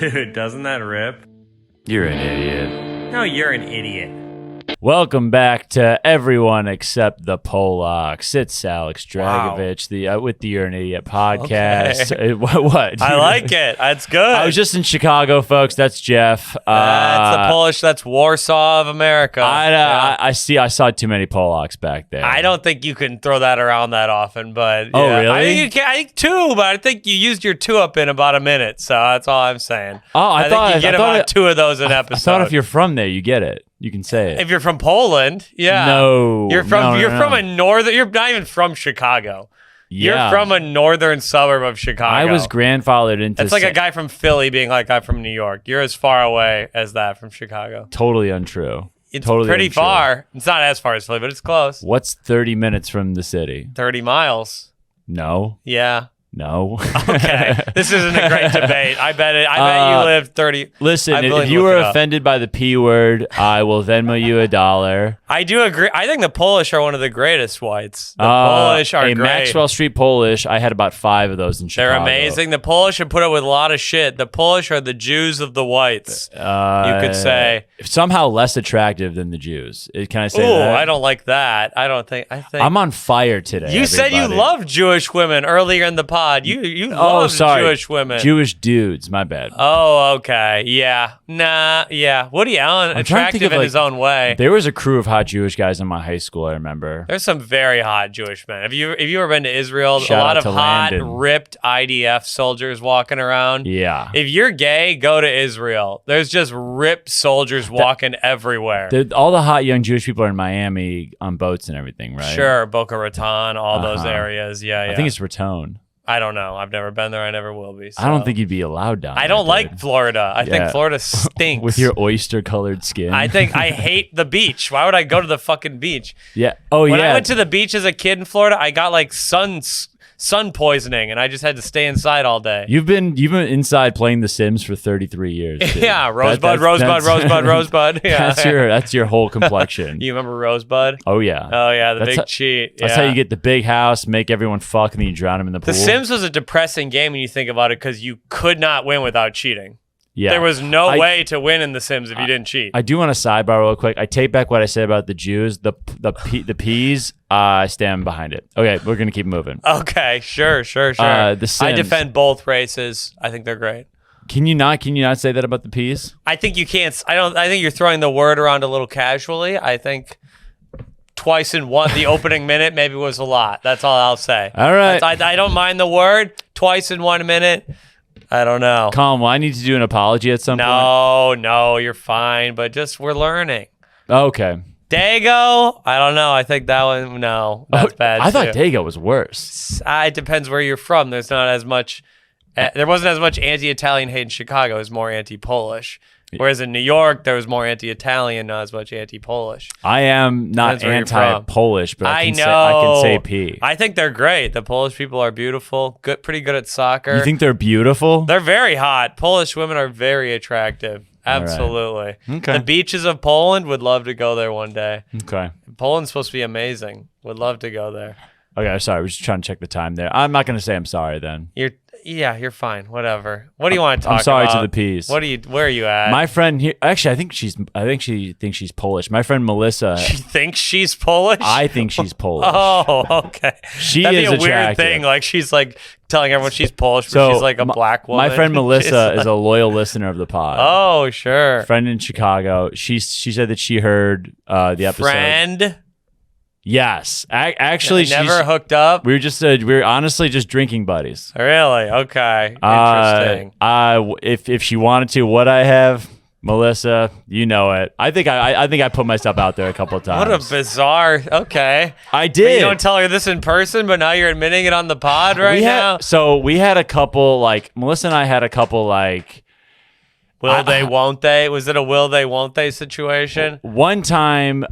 Dude, doesn't that rip? You're an idiot. No, you're an idiot. Welcome back to everyone except the Polacks. It's Alex Dragovich, the with the You're an Idiot podcast. Okay. What? I like it. That's good. I was just in Chicago, folks. That's Jeff. That's the Polish. That's Warsaw of America. I saw too many Polacks back there. I don't think you can throw that around that often, but Oh, yeah. really? I think you can. I think two, but I think you used your two up in about a minute. So that's all I'm saying. Oh, I thought think you get about it, two of those an I episode. thought if you're from there, you get it. You can say it. If you're from Poland, yeah. No, you're from. no, you're no. from a northern. You're not even from Chicago. Yeah. You're from a northern suburb of Chicago. I was grandfathered into. It's like a guy from Philly being like, I'm from New York. You're as far away as that from Chicago. Totally untrue. It's totally pretty untrue. far. It's not as far as Philly, but it's close. What's 30 minutes from the city? 30 miles. No. Yeah. No. Okay. This isn't a great debate. I bet you live 30. Listen, I'm willing if to you look were it up. offended by the P word, I will Venmo you $1. I do agree. I think the Polish are one of the greatest whites. The Polish are a great. Maxwell Street Polish. I had about 5 of those in Chicago. They're amazing. The Polish have put up with a lot of shit. The Polish are the Jews of the whites. You could say somehow less attractive than the Jews. Can I say Ooh, that? I don't like that. I think I'm on fire today. You said you everybody. love Jewish women earlier in the pod. You love Jewish women. Jewish dudes. My bad. Oh, okay. Yeah. Nah. Yeah. Woody Allen, I'm trying to think attractive of, in his own way. There was a crew of hot Jewish guys in my high school. I remember. There's some very hot Jewish men. Have you ever been to Israel? Shout a lot out of to hot, Landon. ripped IDF soldiers walking around. Yeah. If you're gay, go to Israel. There's just ripped soldiers walking everywhere. All the hot young Jewish people are in Miami on boats and everything, right? Sure, Boca Raton, all those areas. Yeah. I think it's Raton. I don't know. I've never been there. I never will be. So. I don't think you'd be allowed down I there, don't dude. like Florida. I think Florida stinks. With your oyster-colored skin. I hate the beach. Why would I go to the fucking beach? Yeah. Oh, When yeah. I went to the beach as a kid in Florida, I got like sun poisoning, and I just had to stay inside all day. You've been inside playing The Sims for 33 years. Dude. Yeah, Rosebud. Yeah, That's your whole complexion. You remember Rosebud? Oh yeah. Oh yeah, the big cheat. That's Yeah. how you get the big house, make everyone fuck, and then you drown them in the pool. The Sims was a depressing game when you think about it because you could not win without cheating. Yeah. There was no way to win in The Sims if you didn't cheat. I do want to sidebar real quick. I take back what I said about the Jews. The peas. I stand behind it. Okay, we're gonna keep moving. Okay, sure. The Sims. I defend both races. I think they're great. Can you not say that about the peas? I think you can't. I think you're throwing the word around a little casually. I think twice in one, the opening minute maybe was a lot. That's all I'll say. All right. I don't mind the word twice in 1 minute. I don't know. Calm. Well, I need to do an apology at some point. No, you're fine. But just we're learning. Okay. Dago, I don't know. I think that one. No, that's bad. I thought too. Dago was worse. It depends where you're from. There's not as much. There wasn't as much anti-Italian hate in Chicago. It was more anti-Polish. Whereas in New York, there was more anti-Italian, not as much anti-Polish. I am not Depends where you're from. anti-Polish, but I know. can say P. I think they're great. The Polish people are beautiful. Pretty good at soccer. You think they're beautiful? They're very hot. Polish women are very attractive. Absolutely. Right. Okay. The beaches of Poland, would love to go there one day. Okay. Poland's supposed to be amazing. Would love to go there. Okay, sorry. We're just trying to check the time there. I'm not going to say I'm sorry then. You're fine. Whatever. What do you want to talk about? I'm sorry to the P's. Where are you at? My friend here, actually, I think she thinks she's Polish. My friend Melissa. She thinks she's Polish? I think she's Polish. Oh, okay. She That'd is be a weird attractive. thing. Like she's like telling everyone she's Polish, but So, she's like a black woman. My friend Melissa She's is a loyal listener of the pod. Oh, sure. Friend in Chicago. She said that she heard the episode. Friend? Yes. Actually, Never hooked up? we were honestly just drinking buddies. Really? Okay. Interesting. If she wanted to, would I have? Melissa, you know it. I think I put myself out there a couple of times. What a bizarre. Okay. I But did. you don't tell her this in person, but now you're admitting it on the pod now? So we had a couple, like, Melissa and I had a couple, like, Will they, won't they? Was it a will they, won't they situation? one time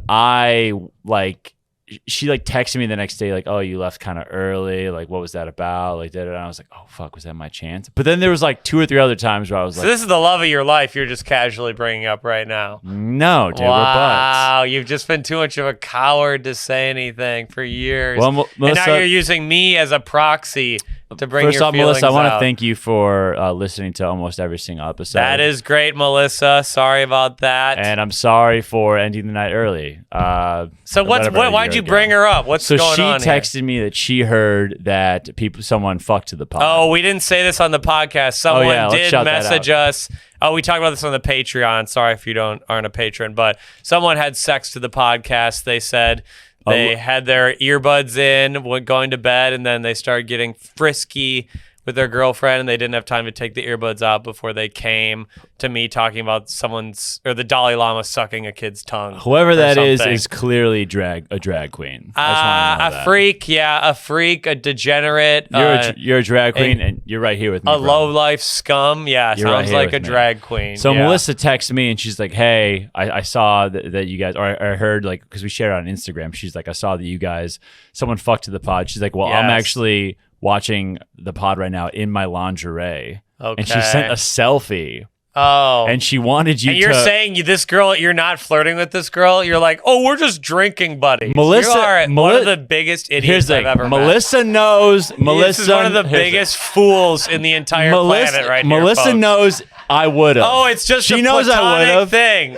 she like texted me the next day, like, oh, you left kind of early. Like, what was that about? Like, and I was like, oh, fuck, was that my chance? But then there was like 2 or 3 other times where I was So like, this is the love of your life you're just casually bringing up right now. no, dude, we're Wow, butts. you've just been too much of a coward to say anything for years. Well, and now you're using me as a proxy to bring First your off, feelings Melissa, I want to out. thank you for listening to almost every single episode. That is great, Melissa. Sorry about that. And I'm sorry for ending the night early. So why'd you bring her up? What's going on? So she texted me that she heard that someone fucked to the pod. Oh, we didn't say this on the podcast. Someone did message us. Oh, we talked about this on the Patreon. Sorry if you aren't a patron, but someone had sex to the podcast. They said they had their earbuds in, went going to bed, and then they started getting frisky with their girlfriend, and they didn't have time to take the earbuds out before they came to me talking about the Dalai Lama sucking a kid's tongue. Whoever that is clearly a drag queen. A freak, a degenerate. You're a drag queen, and you're right here with me. A low-life scum. Yeah, sounds like a drag queen. So Melissa texted me, and she's like, hey, I saw that you guys, or I heard, like, because we shared it on Instagram. She's like, I saw that you guys, someone fucked to the pod. She's like, well, I'm actually watching the pod right now in my lingerie. Okay. And she sent a selfie. Oh. And she wanted you and you're saying you're not flirting with this girl? You're like, oh, we're just drinking buddies. Melissa, you are one of the biggest idiots I've ever met. Melissa knows. Melissa is one of the biggest fools in the entire planet right now. Melissa knows I would have. Oh, it's just she a knows I would have thing.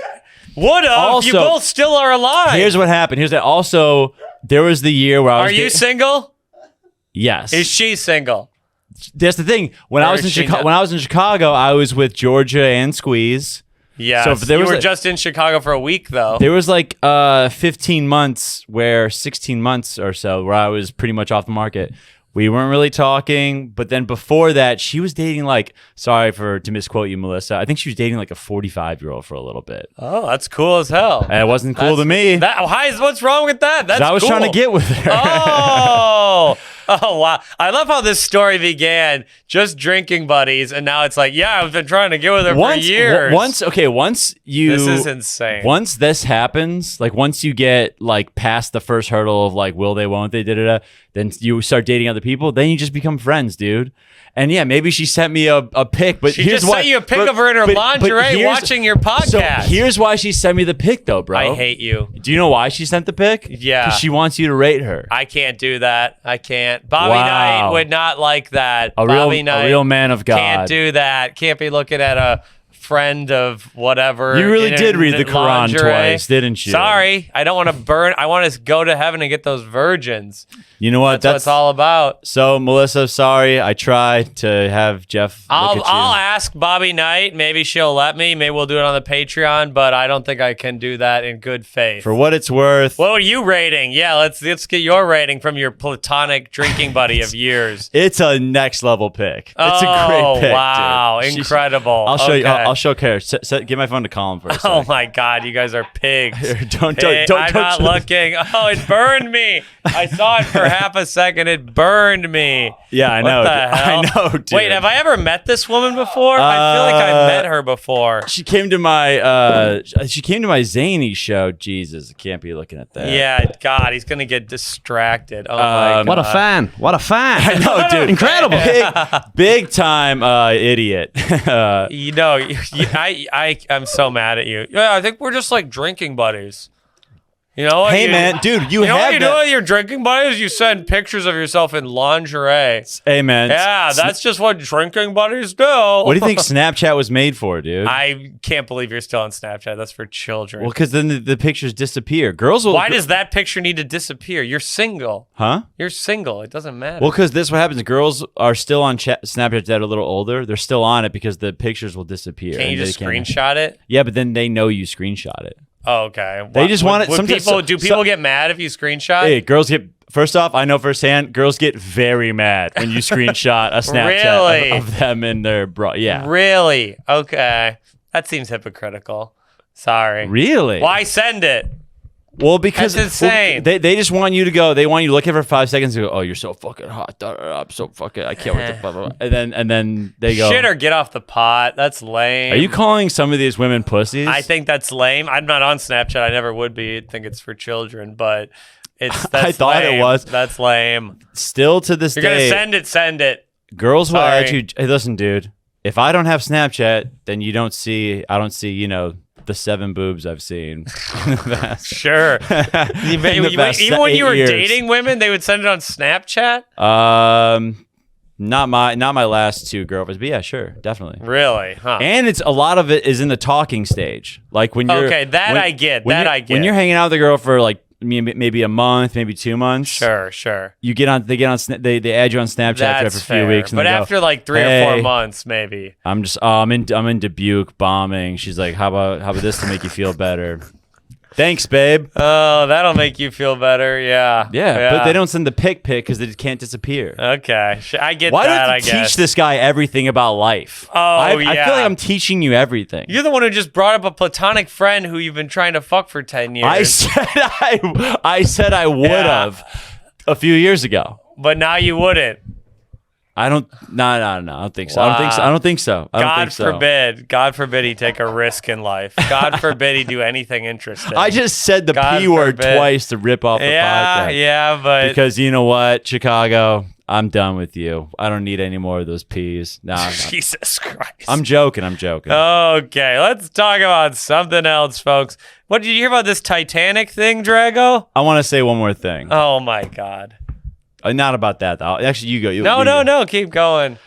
Would have. You both still are alive. Here's what happened. Here's that. Also, there was the year where I was. Are you single? Yes. Is she single? That's the thing. When I was in Chicago, I was with Georgia and Squeeze. Yeah. So you were just in Chicago for a week, though. There was like 16 months or so where I was pretty much off the market. We weren't really talking, but then before that, she was dating to misquote you, Melissa. I think she was dating like a 45-year-old for a little bit. Oh, that's cool as hell. And it wasn't cool to me. What's wrong with that? That's I was trying to get with her. Oh, wow. I love how this story began just drinking buddies, and now it's like, yeah, I've been trying to get with her for years. Once you... This is insane. Once this happens, like once you get like past the first hurdle of like, will they, won't they, then you start dating other people, then you just become friends, dude. And yeah, maybe she sent me a pic, but she just sent you a pic of her in her lingerie watching your podcast. So here's why she sent me the pic, though, bro. I hate you. Do you know why she sent the pic? Yeah. Because she wants you to rate her. I can't do that. I can't. Bobby Knight would not like that. A real man of God. Can't do that. Can't be looking at a friend of whatever. You really did read the Quran twice, didn't you? Sorry. I don't want to burn. I want to go to heaven and get those virgins. You know what? That's what it's all about. So, Melissa, sorry. I tried to have Jeff look at you. I'll ask Bobby Knight. Maybe she'll let me. Maybe we'll do it on the Patreon, but I don't think I can do that in good faith. For what it's worth. What are you rating? Yeah, let's get your rating from your platonic drinking buddy of years. It's a next level pick. It's a great pick. Wow, dude. Incredible. I'll show you. I'll show Kara. Get my phone to call him for a second. Oh my God, you guys are pigs. Don't. I'm not looking. Oh, it burned me. I saw it for half a second. It burned me. Yeah, I know. What the hell? I know, dude. Wait, have I ever met this woman before? I feel like I met her before. She came to my Zany show. Jesus, I can't be looking at that. Yeah, God, he's gonna get distracted. Oh my God. What a fan! What a fan! I know, dude. Incredible. Big time idiot. I'm so mad at you. Yeah, I think we're just like drinking buddies. You know what? Hey, man, dude, you know have what you do with your drinking buddies? You send pictures of yourself in lingerie. Hey, man. Yeah, that's just what drinking buddies do. What do you think Snapchat was made for, dude? I can't believe you're still on Snapchat. That's for children. Well, because then the pictures disappear. Girls will. Why does that picture need to disappear? You're single. Huh? You're single. It doesn't matter. Well, because this is what happens. Girls are still on Snapchat that are a little older. They're still on it because the pictures will disappear. Can't you just screenshot it? Yeah, but then they know you screenshot it. Oh, okay. They just want it. Do people get mad if you screenshot? Hey, girls get. First off, I know firsthand, girls get very mad when you screenshot a Snapchat of them in their bra. Yeah. Really? Okay. That seems hypocritical. Sorry. Really? Why send it? Well, because that's insane. They just want you to go. They want you to look at it for 5 seconds and go, "Oh, you're so fucking hot. I'm so fucking. I can't wait to blah, blah, blah." And then they go, "Shit or get off the pot." That's lame. Are you calling some of these women pussies? I think that's lame. I'm not on Snapchat. I never would be. I think it's for children, but it's. I thought lame. it was. That's lame. Still to this day, you're gonna send it. Girls will add you. Hey, listen, dude. If I don't have Snapchat, then I don't see. The 7 boobs I've seen. Sure. Even when you were dating women, they would send it on Snapchat? Not my last two girlfriends, but yeah, sure, definitely. Really? Huh. And it's a lot of it is in the talking stage. Like when you're I get. When you're hanging out with a girl for like maybe a month, maybe 2 months. Sure. They add you on Snapchat after a few weeks. And but after like 3 or 4 months, maybe. I'm just I'm in Dubuque bombing. She's like, how about this to make you feel better? Thanks, babe. Oh, that'll make you feel better. Yeah. But they don't send the pic because they can't disappear. Okay. I get Why that, don't you teach this guy everything about life? I feel like I'm teaching you everything. You're the one who just brought up a platonic friend who you've been trying to fuck for 10 years. I said I would have a few years ago. But now you wouldn't. I don't think so. Wow. I don't think so. God forbid he take a risk in life. God forbid he do anything interesting. I just said the P word twice to rip off the podcast. Yeah, but because you know what, Chicago, I'm done with you. I don't need any more of those P's. Nah, Jesus Christ. I'm joking. Okay, let's talk about something else, folks. What did you hear about this Titantic thing, Drago? I want to say one more thing. Oh my God. Not about that, though. Actually, you go. No. Keep going.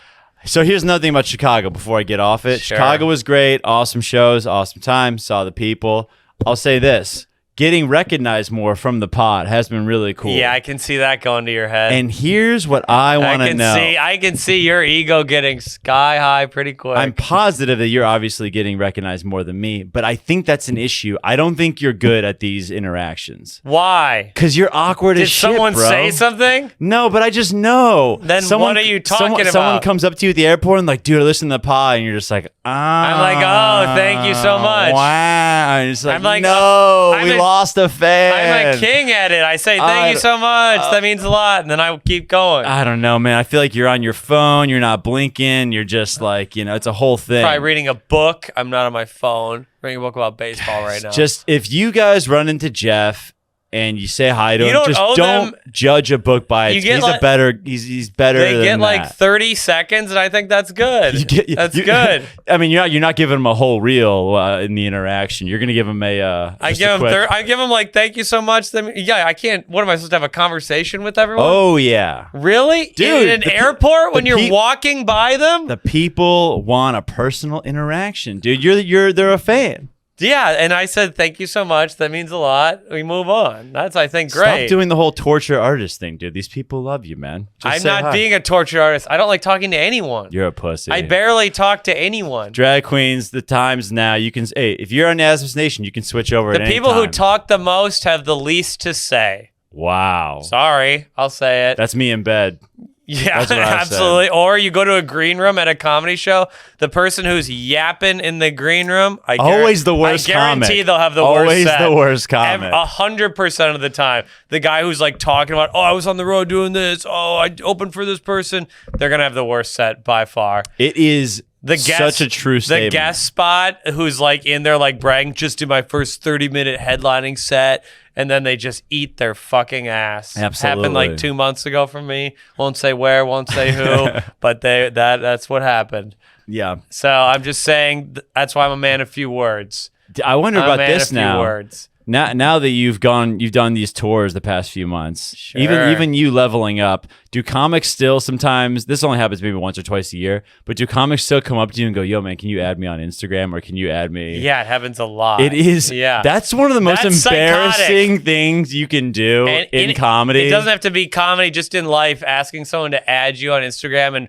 So here's another thing about Chicago before I get off it. Sure. Chicago was great. Awesome shows. Awesome time. Saw the people. I'll say this. Getting recognized more from the pod has been really cool. Yeah, I can see that going to your head. And here's what I want to know. I can see your ego getting sky high pretty quick. I'm positive that you're obviously getting recognized more than me, but I think that's an issue. I don't think you're good at these interactions. Why? Because you're awkward as shit, bro. Did someone say something? No, but I just know. Then what are you talking about? Someone comes up to you at the airport and like, dude, listen to the pod, and you're just like, I'm like, oh, thank you so much. Wow. And it's like, no, we lost a fan. I'm a king at it. I say, thank you so much. That means a lot. And then I keep going. I don't know, man. I feel like you're on your phone. You're not blinking. You're just like, it's a whole thing. Probably reading a book. I'm not on my phone. Reading a book about baseball right now. Just if you guys run into Jeff and you say hi to him, just don't judge a book by it. He's better than that. They get like 30 seconds, and I think that's good. That's good. I mean, you're not giving him a whole reel in the interaction. You're gonna give him I give him like, thank you so much. Yeah, I can't. What am I supposed to have a conversation with everyone? Oh yeah, really, dude. In an airport when you're walking by them, the people want a personal interaction, dude. They're a fan. Yeah, and I said, thank you so much. That means a lot. We move on. That's, I think, great. Stop doing the whole torture artist thing, dude. These people love you, man. I'm not being a torture artist. I don't like talking to anyone. You're a pussy. I barely talk to anyone. Drag queens, the times now. You can, if you're on Asmus Nation, you can switch over at any time. The people who talk the most have the least to say. Wow. Sorry, I'll say it. That's me in bed. Yeah, absolutely. Or you go to a green room at a comedy show. The person who's yapping in the green room, always the worst comment. I guarantee they'll have the worst set. Always the worst comment. 100% of the time. The guy who's like talking about, oh, I was on the road doing this. Oh, I opened for this person. They're going to have the worst set by far. It is such a true statement. The guest spot who's like in there like bragging, just do my first 30-minute headlining set. And then they just eat their fucking ass. Absolutely. Happened like 2 months ago for me. Won't say where, won't say who, but that's what happened. Yeah. So I'm just saying that's why I'm a man of few words. I wonder about this now. Words. Now that you've done these tours the past few months, sure. even you leveling up, do comics still sometimes, this only happens maybe once or twice a year, but do comics still come up to you and go, yo man, can you add me on Instagram or can you add me? Yeah, it happens a lot. It is. Yeah. That's one of the most embarrassing things you can do in comedy. It doesn't have to be comedy, just in life, asking someone to add you on Instagram and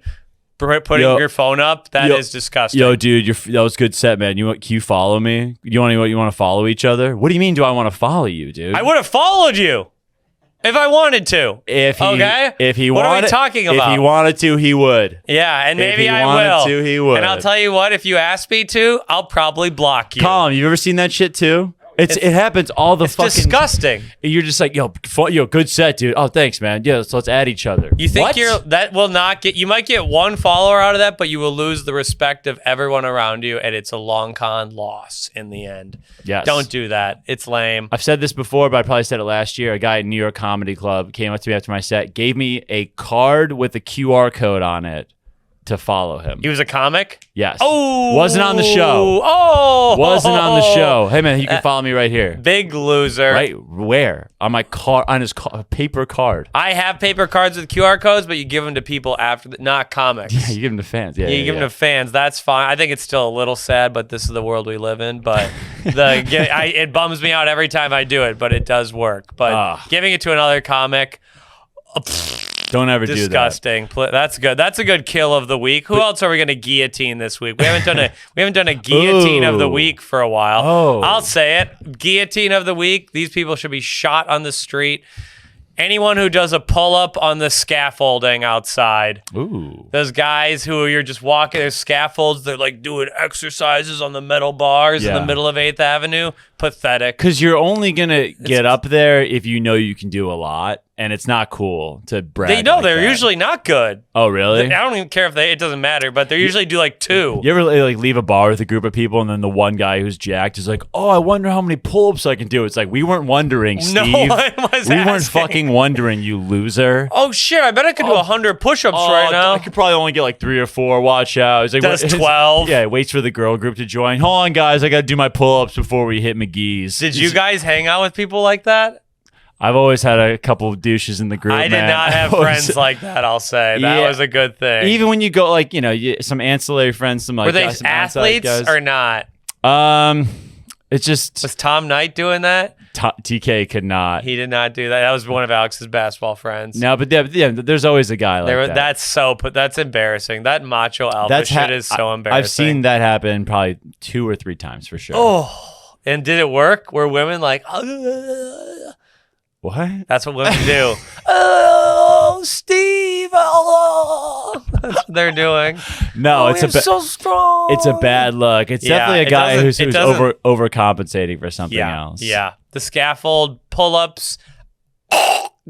putting your phone up, that is disgusting. Yo, dude, that was a good set, man. Can you follow me? You want to follow each other? What do you mean? Do I want to follow you, dude? I would have followed you if I wanted to. If he wanted, what are we talking about? If he wanted to, he would. Yeah, and maybe I will. If he wanted to, he would. And I'll tell you what, if you ask me to, I'll probably block you. Colin, you ever seen that shit too? It happens all the fucking. It's disgusting. You're just like, yo, good set, dude. Oh, thanks, man. Yeah, so let's add each other. You think that will not get? You might get one follower out of that, but you will lose the respect of everyone around you, and it's a long con loss in the end. Yes. Don't do that. It's lame. I've said this before, but I probably said it last year. A guy at New York Comedy Club came up to me after my set, gave me a card with a QR code on it. to follow him. He was a comic? Yes. Oh! Wasn't on the show. Oh! Wasn't on the show. Hey, man, you can follow me right here. Big loser. Right? Where? On my card, on his paper card. I have paper cards with QR codes, but you give them to people after, not comics. Yeah, you give them to fans. Yeah, you give them to fans. That's fine. I think it's still a little sad, but this is the world we live in. But it bums me out every time I do it, but it does work. But giving it to another comic, don't ever do that. Disgusting. That's good. That's a good kill of the week. Who else are we going to guillotine this week? We haven't done a guillotine of the week for a while. Oh. I'll say it. Guillotine of the week. These people should be shot on the street. Anyone who does a pull-up on the scaffolding outside. Ooh. Those guys who you're just walking, there's scaffolds, they're like doing exercises on the metal bars in the middle of 8th Avenue. Pathetic. Because you're only going to get up there if you know you can do a lot, and it's not cool to brag. They're usually not good. Oh, really? I don't even care if it doesn't matter, but they usually do like 2. You ever like leave a bar with a group of people, and then the one guy who's jacked is like, "Oh, I wonder how many pull-ups I can do." It's like, we weren't wondering, Steve. No one was We weren't asking. fucking wondering, you loser. Oh shit! I bet I could do 100 push-ups right now. I could probably only get like 3 or 4. Watch out. He's like, Does 12? Yeah, waits for the girl group to join. Hold on, guys. I got to do my pull-ups before we hit McGee's. Did you guys hang out with people like that? I've always had a couple of douches in the group. I did not have friends like that. I'll say that was a good thing. Even when you go, like, some ancillary friends, some like were they some athletes or not? It's just was Tom Knight doing that? TK could not. He did not do that. That was one of Alex's basketball friends. No, but there's always a guy like that. That's embarrassing. That macho alpha shit is so embarrassing. I've seen that happen probably 2 or 3 times for sure. Oh, and did it work? Were women like, what? That's what women do. Oh, Steve. Oh. That's what they're doing. No, so strong. It's a bad look. It's definitely a guy who's overcompensating for something else. Yeah. The scaffold, pull-ups,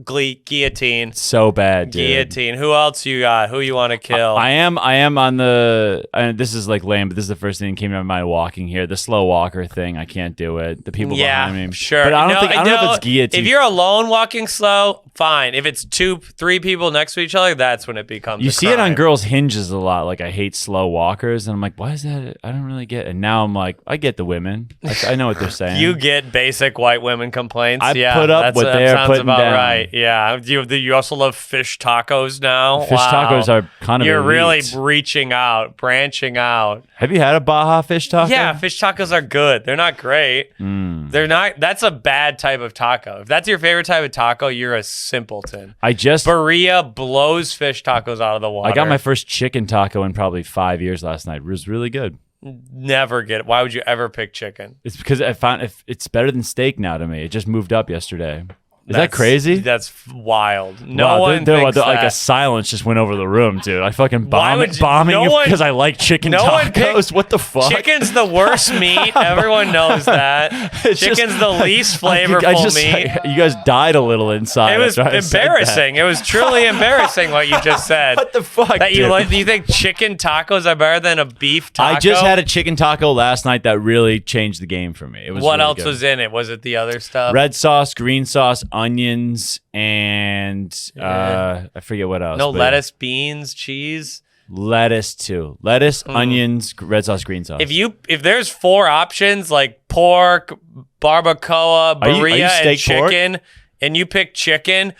guillotine. So bad, dude. Guillotine. Who else you got? Who you want to kill? I am on the. This is like lame, but this is the first thing that came to my mind walking here. The slow walker thing. I can't do it. The people behind me. Sure. But I don't know if it's guillotine. If you're alone walking slow, fine. If it's 2, 3 people next to each other, that's when it becomes. You see it on girls' hinges a lot. Like, I hate slow walkers, and I'm like, why is that? I don't really get it. And now I'm like, I get the women. I know what they're saying. You get basic white women complaints. I put up what they're putting down. Sounds about right. Yeah. You also love fish tacos now? Fish tacos are kind of You're elite. really reaching out, branching out. Have you had a Baja fish taco? Yeah, fish tacos are good. They're not great. They're not. That's a bad type of taco. If that's your favorite type of taco, you're a simpleton. Berea blows fish tacos out of the water. I got my first chicken taco in probably 5 years last night. It was really good. Never get it. Why would you ever pick chicken? It's because I found it's better than steak now to me. It just moved up yesterday. Is that crazy? That's wild. No one thinks that. Like a silence just went over the room, dude. I fucking bombing because I like chicken tacos. What the fuck? Chicken's the worst meat. Everyone knows that. Chicken's the least flavorful meat. You guys died a little inside. It was embarrassing. It was truly embarrassing what you just said. What the fuck? That you think chicken tacos are better than a beef taco? I just had a chicken taco last night that really changed the game for me. It was what really else good. was in it? Was it the other stuff? Red sauce, green sauce, onions, and I forget what else. No lettuce, beans, cheese. Lettuce too. Lettuce, onions, red sauce, green sauce. If there's 4 options like pork, barbacoa, Berea, and chicken, pork? And you pick chicken,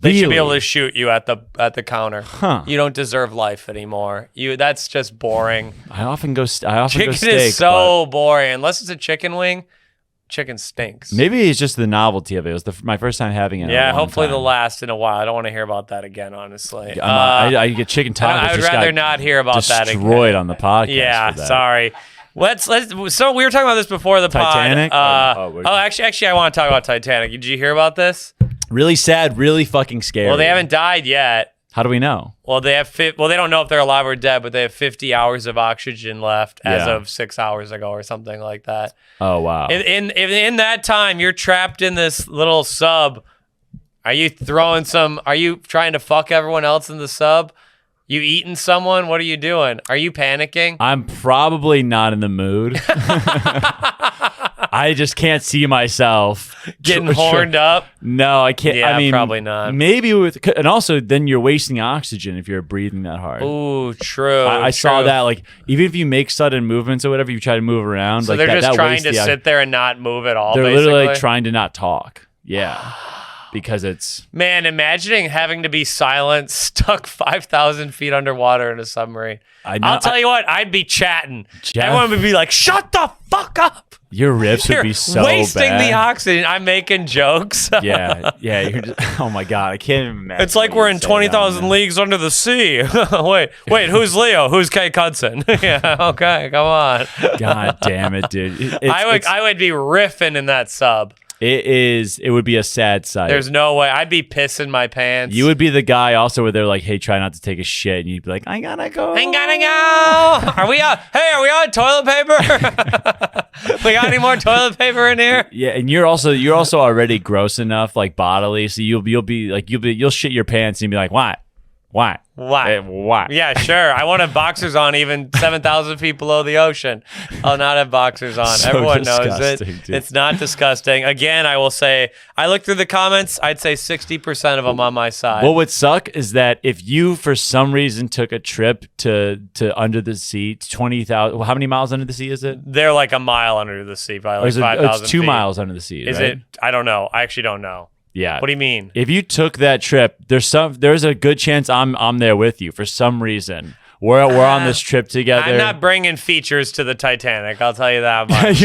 they should be able to shoot you at the counter. Huh. You don't deserve life anymore. That's just boring. I often go steak. Chicken is so boring unless it's a chicken wing. Chicken stinks. Maybe it's just the novelty of it. It was my first time having it. Yeah, hopefully the last in a while. I don't want to hear about that again, honestly. I get chicken tacos. I would rather not hear about that again. Destroyed on the podcast. Yeah, sorry. So we were talking about this before the Titanic? pod. Actually, I want to talk about Titanic. Did you hear about this? Really sad, really fucking scary. Well, they haven't died yet. How do we know? Well, they don't know if they're alive or dead, but they have 50 hours of oxygen left as of 6 hours ago or something like that. Oh, wow. In that time, you're trapped in this little sub. Are you trying to fuck everyone else in the sub? You eating someone? What are you doing? Are you panicking? I'm probably not in the mood. I just can't see myself getting horned up. No, I can't. Yeah, I mean, probably not. Maybe and also then you're wasting oxygen if you're breathing that hard. Ooh, true. I saw that. Like, even if you make sudden movements or whatever, you try to move around. So like they're that, just that trying to sit there and not move at all. They're basically. literally like trying to not talk. Yeah. Because it's... Man, imagining having to be silent, stuck 5,000 feet underwater in a submarine. I'll tell you what, I'd be chatting. Everyone would be like, shut the fuck up. Your riffs would be so wasting bad. the oxygen. I'm making jokes. Yeah. You're just, oh my God, I can't even imagine. It's like we're in 20,000 leagues under the sea. wait, who's Leo? Who's Kate Hudson? Yeah, okay, come on. God damn it, dude. I would be riffing in that sub. It would be a sad sight. There's no way. I'd be pissing my pants. You would be the guy also where they're like, hey, try not to take a shit. And you'd be like, I gotta go. Are we out? Hey, are we on toilet paper? We got any more toilet paper in here? Yeah, and you're also already gross enough, like bodily. So you'll shit your pants and you'll be like, why? Why? Yeah, sure. I won't have boxers on even 7,000 feet below the ocean. I'll not have boxers on. So Everyone knows it. dude. It's not disgusting. Again, I will say, I looked through the comments. I'd say 60% of them on my side. What would suck is that if you, for some reason, took a trip to under the sea, 20,000, how many miles under the sea is it? They're like a mile under the sea, probably like 5,000 It's 2 feet. miles under the sea, Is right? it? I don't know. I actually don't know. Yeah. What do you mean? If you took that trip, there's a good chance I'm there with you for some reason. We're on this trip together. I'm not bringing features to the Titanic. I'll tell you that much.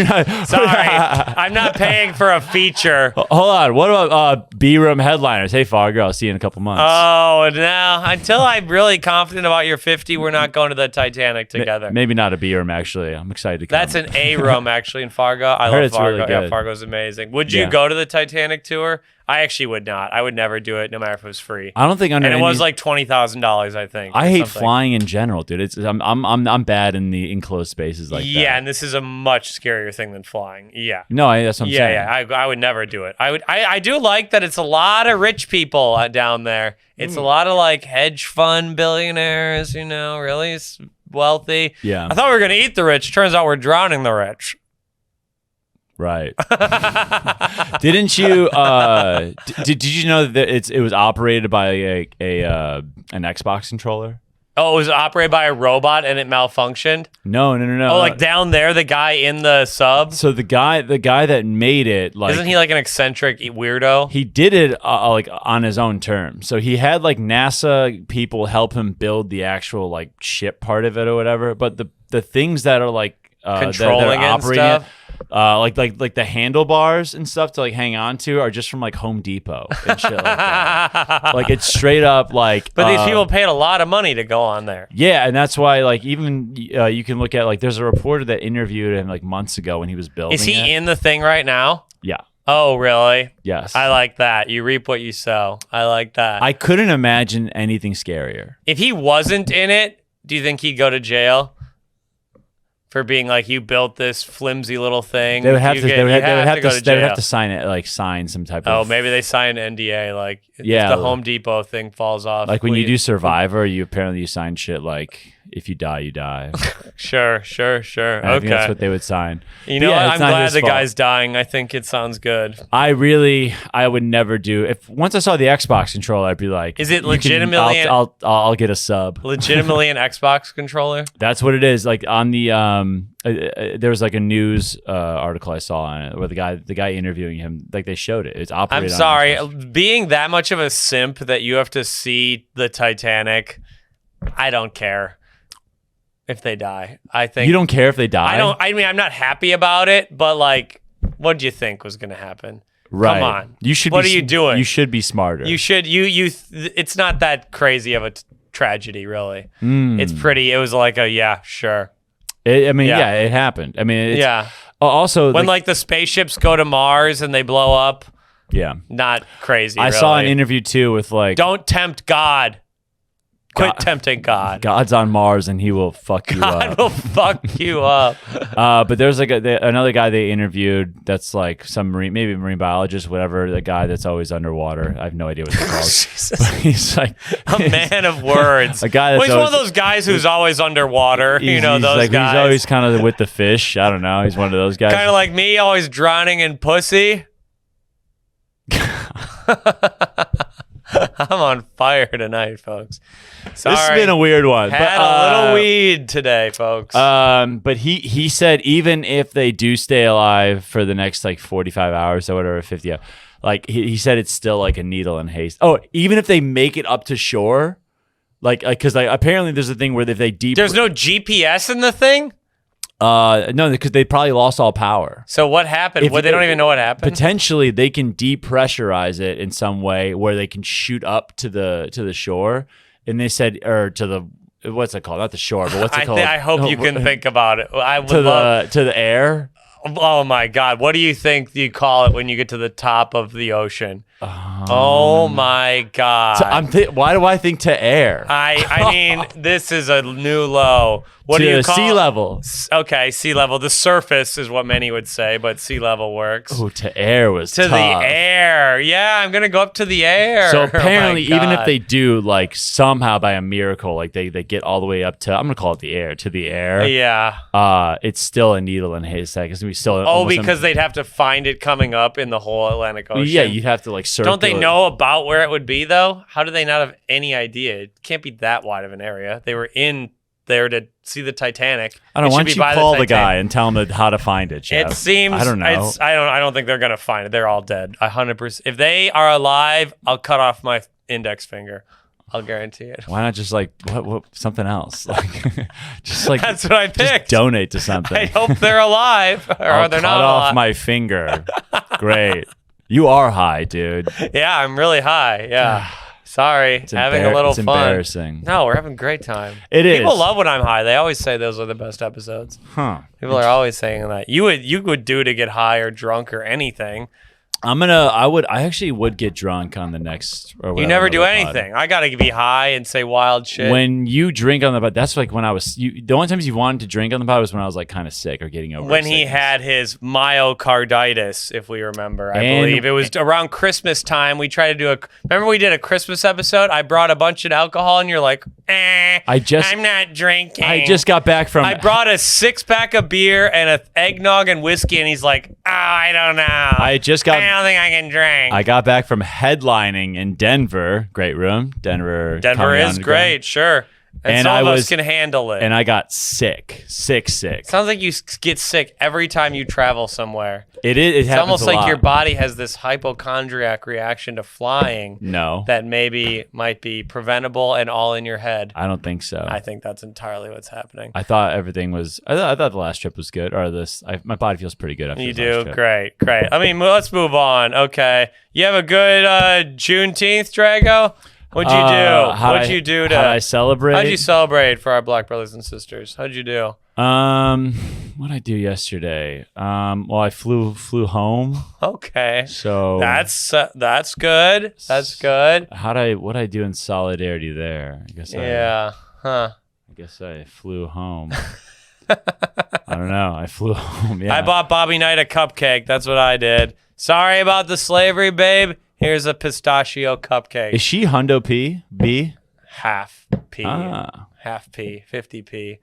Sorry, I'm not paying for a feature. Hold on. What about B-room headliners? Hey, Fargo, I'll see you in a couple months. Oh, no. Until I'm really confident about your 50, we're not going to the Titanic together. Maybe not a B-room, actually. I'm excited to come. That's an A-room, actually, in Fargo. I love Fargo. Really yeah, Fargo's amazing. Would you go to the Titanic tour? I actually would not. I would never do it, no matter if it was free. I don't think under. And it was like $20,000, I think. I hate flying in general, dude. I'm bad in the enclosed spaces like that. Yeah, and this is a much scarier thing than flying. Yeah. No, that's what I'm saying. Yeah. I would never do it. I do like that it's a lot of rich people down there. It's a lot of like hedge fund billionaires, really wealthy. Yeah. I thought we were gonna eat the rich. Turns out we're drowning the rich. Right. Didn't you? Did you know that it was operated by an Xbox controller? Oh, it was operated by a robot and it malfunctioned? No. Oh, like down there, the guy in the sub? So the guy that made it, like, isn't he like an eccentric weirdo? He did it like on his own terms. So he had like NASA people help him build the actual like ship part of it or whatever. But the things that are like controlling that are operating and stuff? Like the handlebars and stuff to like hang on to are just from like Home Depot and shit like that. Like it's straight up like. But these people paid a lot of money to go on there. Yeah, and that's why like even you can look at like there's a reporter that interviewed him like months ago when he was building. Is he in the thing right now? Yeah. Oh, really? Yes. I like that. You reap what you sow. I like that. I couldn't imagine anything scarier. If he wasn't in it, do you think he'd go to jail? For being like, you built this flimsy little thing. They would have to sign some type of. Oh, maybe they sign an NDA. Like, if the Home Depot thing falls off. Like when you do Survivor, you sign shit like, if you die, you die. Sure. I Okay. think that's what they would sign. You know, I'm glad the guy's dying. I think it sounds good. I would never do. Once I saw the Xbox controller, I'd be like, is it legitimately? I'll get a sub. Legitimately an Xbox controller? That's what it is. Like on the there was like a news article I saw on it where the guy interviewing him, like they showed it. It's operated. I'm sorry, being that much of a simp that you have to see the Titanic. I don't care if they die. I think you don't care if they die. I mean, I'm not happy about it, but like, what did you think was going to happen? Right. Come on. You should. What are you doing? You should be smarter. You should. It's not that crazy of a tragedy, really. It's pretty. It was like sure. It happened. I mean, also when like the spaceships go to Mars and they blow up. Yeah. Not crazy. I saw an interview too with like. Don't tempt God. Quit tempting God. God's on Mars and he will fuck you up. God will fuck you up. But there's like another guy they interviewed that's like some maybe marine biologist, whatever. The guy that's always underwater. I have no idea what they're called. He's like a man of words. A guy that's he's one of those guys who's always underwater. He's those like, guys. He's always kind of with the fish. I don't know. He's one of those guys. Kind of like me, always drowning in pussy. I'm on fire tonight, folks. Sorry. This has been a weird one. Had a little weed today, folks. But he said even if they do stay alive for the next like 45 hours or whatever, 50 hours, like he said it's still like a needle in haste. Oh, even if they make it up to shore, like because apparently there's a thing where if they there's no GPS in the thing. No, because they probably lost all power. So what happened? They don't even know what happened. Potentially, they can depressurize it in some way where they can shoot up to the shore. And they said, or to the what's it called? Not the shore, but what's it called? I hope you can think about it. I would to the air. Oh my God! What do you think you call it when you get to the top of the ocean? Oh my God! So why do I think to air? I mean, this is a new low. What do you call sea level? Okay, sea level. The surface is what many would say, but sea level works. Oh, to air was to tough. The air. Yeah, I'm gonna go up to the air. So apparently, even if they do, like somehow by a miracle, like they get all the way up to, I'm gonna call it the air, to the air. Yeah. It's still a needle in a haystack. It's gonna be still. Because they'd have to find it coming up in the whole Atlantic Ocean. Yeah, you'd have to like circle. Don't they know about where it would be though? How do they not have any idea? It can't be that wide of an area. They were in there to see the Titanic. I don't know. Why don't you call the guy and tell him how to find it, Jeff? It seems. I don't know. I don't think they're gonna find it. They're all dead. 100%. If they are alive, I'll cut off my index finger. I'll guarantee it. Why not just like what something else? Like just like that's what I picked. Just donate to something. I hope they're alive or they're not alive. Cut off my finger. Great. You are high, dude. Yeah, I'm really high. Yeah. Sorry, having a little fun. It's embarrassing. No, we're having a great time. It is. People love when I'm high. They always say those are the best episodes. Huh. People are always saying that. You would do to get high or drunk or anything. I actually would get drunk on the next. Or you never do anything. I got to be high and say wild shit. When you drink on the pod, that's like when I was. The only times you wanted to drink on the pod was when I was like kind of sick or getting over. When he had his myocarditis, if we remember, I believe it was around Christmas time. We tried to do remember we did a Christmas episode. I brought a bunch of alcohol, and you're like, I'm not drinking. I just got back from. I brought a 6-pack of beer and an eggnog and whiskey, and he's like, I don't know. I don't think I can drink. I got back from headlining in Denver. Great room. Denver is great, sure. And some of us can handle it. And I got sick. Sounds like you get sick every time you travel somewhere. It is. It's almost like your body has this hypochondriac reaction to flying. No. That maybe might be preventable and all in your head. I don't think so. I think that's entirely what's happening. I thought everything was. I thought the last trip was good. Or my body feels pretty good after. You do great. I mean, let's move on. Okay, you have a good Juneteenth, Drago. What'd you do? How'd you celebrate for our Black brothers and sisters? How'd you do? What'd I do yesterday? Well, I flew home. Okay. So that's good. That's good. What'd I do in solidarity there? I guess. Yeah. I guess I flew home. I don't know. I flew home. Yeah. I bought Bobby Knight a cupcake. That's what I did. Sorry about the slavery, babe. Here's a pistachio cupcake. Is she Hundo P? B? Half P. Half P. 50p.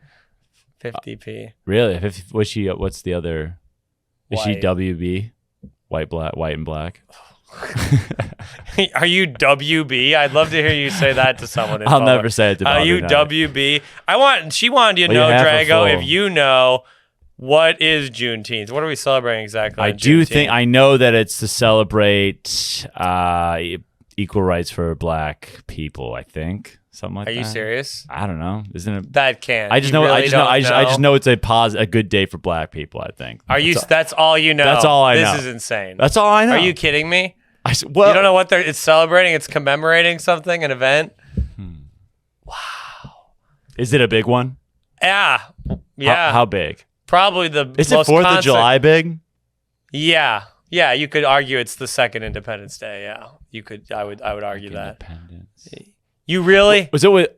50p. Really? What's the other? Is she WB? White and black. Are you WB? I'd love to hear you say that to someone. I'll never say it to Bobby Are you Knight. WB? She wanted you to know, Drago, if you know. What is Juneteenth? What are we celebrating exactly? I know that it's to celebrate equal rights for black people. I think something like that. Are you serious? I don't know. Isn't it? That can't. I just know. I just know it's a good day for black people. I think. That's all you know. That's all I know. This is insane. That's all I know. Are you kidding me? You don't know what it's celebrating? It's commemorating something, an event. Wow. Is it a big one? Yeah. How big? Probably the Is it 4th of July big? Yeah. Yeah, you could argue it's the second Independence Day. Yeah. You could I would argue that. Independence. You really? Was it with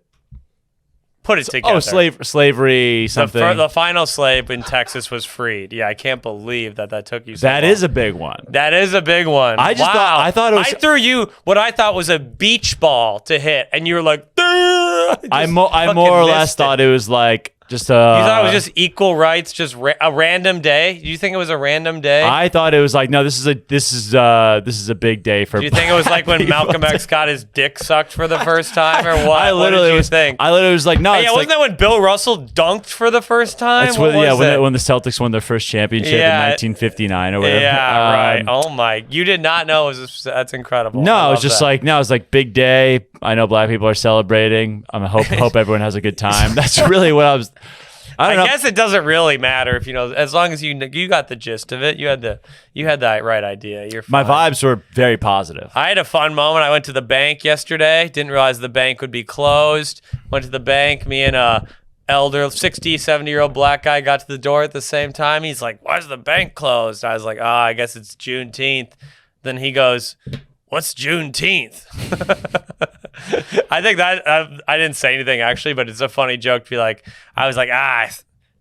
Put it together. Oh, slavery, something. The final slave in Texas was freed. Yeah, I can't believe that took you so That long. is a big one. That is a big one. I thought it was. I threw you what I thought was a beach ball to hit, and you were like, I more or less thought it was like just you thought it was just equal rights, just a random day? Do you think it was a random day? I thought it was like, no, this is a big day for. Do you think it was like when Malcolm X got his dick sucked for the first time, or what? I literally what did you think? I literally was like, no. Hey, wasn't that when Bill Russell dunked for the first time? That's when the Celtics won their first championship in 1959 or whatever. Yeah, right. Oh my, you did not know that's incredible. No, it was just like, no, it's like big day. I know black people are celebrating. I hope everyone has a good time. That's really what I was. I guess it doesn't really matter if as long as you got the gist of it. You had the right idea. You're fine. My vibes were very positive. I had a fun moment. I went to the bank yesterday. Didn't realize the bank would be closed. Went to the bank. Me and a elder 60, 70-year-old black guy got to the door at the same time. He's like, "Why is the bank closed?" I was like, I guess it's Juneteenth. Then he goes, "What's Juneteenth?" I think that I didn't say anything actually, but it's a funny joke to be like, I was like, I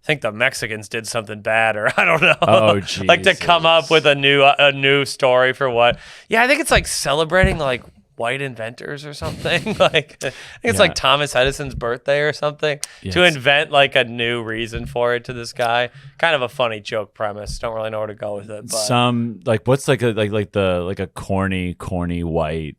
think the Mexicans did something bad, or I don't know. Oh, geez. Like to come up with a new story for what? Yeah, I think it's like celebrating like white inventors or something. Like I think it's like Thomas Edison's birthday or something to invent like a new reason for it to this guy. Kind of a funny joke premise. Don't really know where to go with it. But. Some like what's like a corny white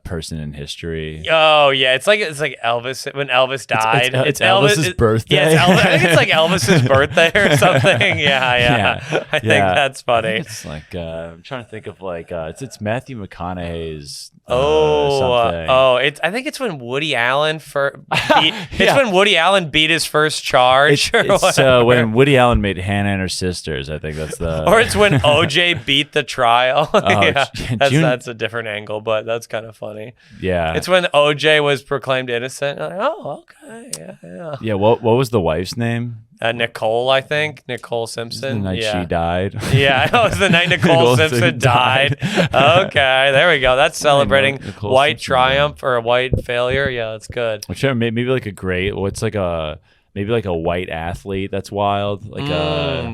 person in history. Oh yeah, it's like Elvis when Elvis died. It's Elvis's birthday. Yeah, I think it's like Elvis's birthday or something. Yeah. I think that's funny. It's like I'm trying to think of like it's Matthew McConaughey's. I think it's when Woody Allen when Woody Allen beat his first charge. It's when Woody Allen made Hannah and her sisters. I think that's the. Or it's when OJ beat the trial. That's a different angle, but that's kind of funny. Yeah, it's when OJ was proclaimed innocent. Like, oh, okay, yeah. Yeah, what was the wife's name? Nicole, I think. Nicole Simpson. The night she died. Yeah, it was the night Nicole Simpson died. Okay, there we go. That's celebrating white triumph or a white failure. Yeah, that's good. I'm sure maybe like a great. What's like a. Maybe like a white athlete that's wild, like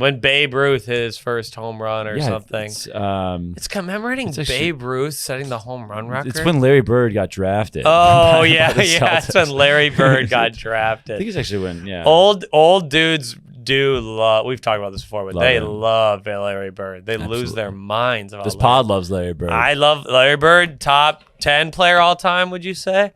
when Babe Ruth hit his first home run or something. It's commemorating Babe Ruth setting the home run record. It's when Larry Bird got drafted. Oh yeah. It's when Larry Bird got drafted. I think it's actually when old dudes do love. We've talked about this before, but they love Larry Bird. They lose their minds about this pod loves Larry Bird. I love Larry Bird. Top 10 player all time. Would you say?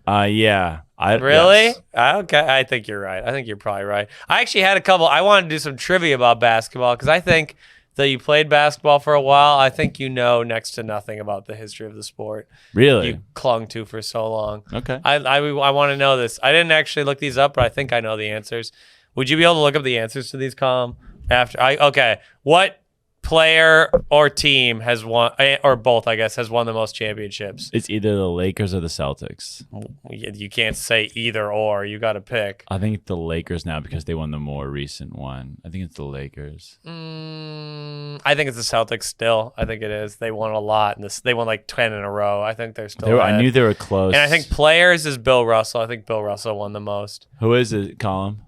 Yeah. Really? Yes. Okay. I think you're right. I think you're probably right. I actually had a couple. I wanted to do some trivia about basketball because I think that you played basketball for a while. I think you know next to nothing about the history of the sport. Really? You clung to for so long. Okay. I want to know this. I didn't actually look these up, but I think I know the answers. Would you be able to look up the answers to these, Colm? Okay. What player or team has won, or both, I guess, has won the most championships? It's either the Lakers or the Celtics. You can't say either or. You got to pick. I think the Lakers now because they won the more recent one. I think it's the Lakers. I think it's the Celtics still. I think it is. They won a lot. They won like 10 in a row. I think they're still I knew they were close. And I think players is Bill Russell. I think Bill Russell won the most. Who is it, Colm?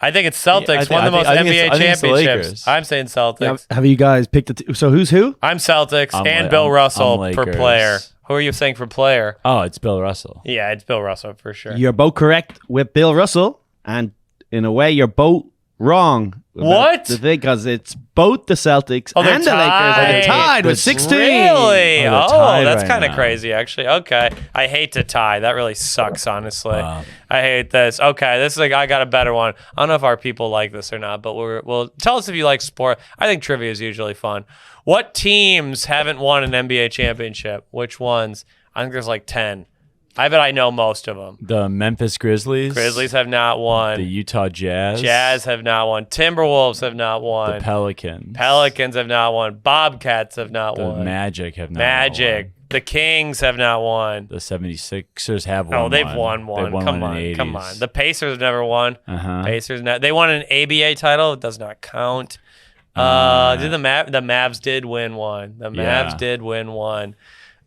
I think it's Celtics. Won the most NBA championships. I'm saying Celtics. Have you guys picked so who's who? I'm Celtics and Bill Russell for player. Who are you saying for player? Oh, it's Bill Russell. Yeah, it's Bill Russell for sure. You're both correct with Bill Russell, and in a way, you're both wrong. What? Because it's both the Celtics and the Lakers are tied with 16. Really? That's right kind of now. crazy, actually. Okay. I hate to tie. That really sucks, honestly. I hate this. Okay, this is I got a better one. I don't know if our people like this or not, but well, tell us if you like sport. I think trivia is usually fun. What teams haven't won an NBA championship? Which ones? I think there's like 10. I bet I know most of them. The Memphis Grizzlies. Grizzlies have not won. The Utah Jazz. Jazz have not won. Timberwolves have not won. The Pelicans. Pelicans have not won. Bobcats have not won. The Magic have not won. The Kings have not won. The 76ers have won. Oh, they've won one. Come on. The Pacers have never won. Pacers they won an ABA title. It does not count. The Mavs did win one. The Mavs did win one.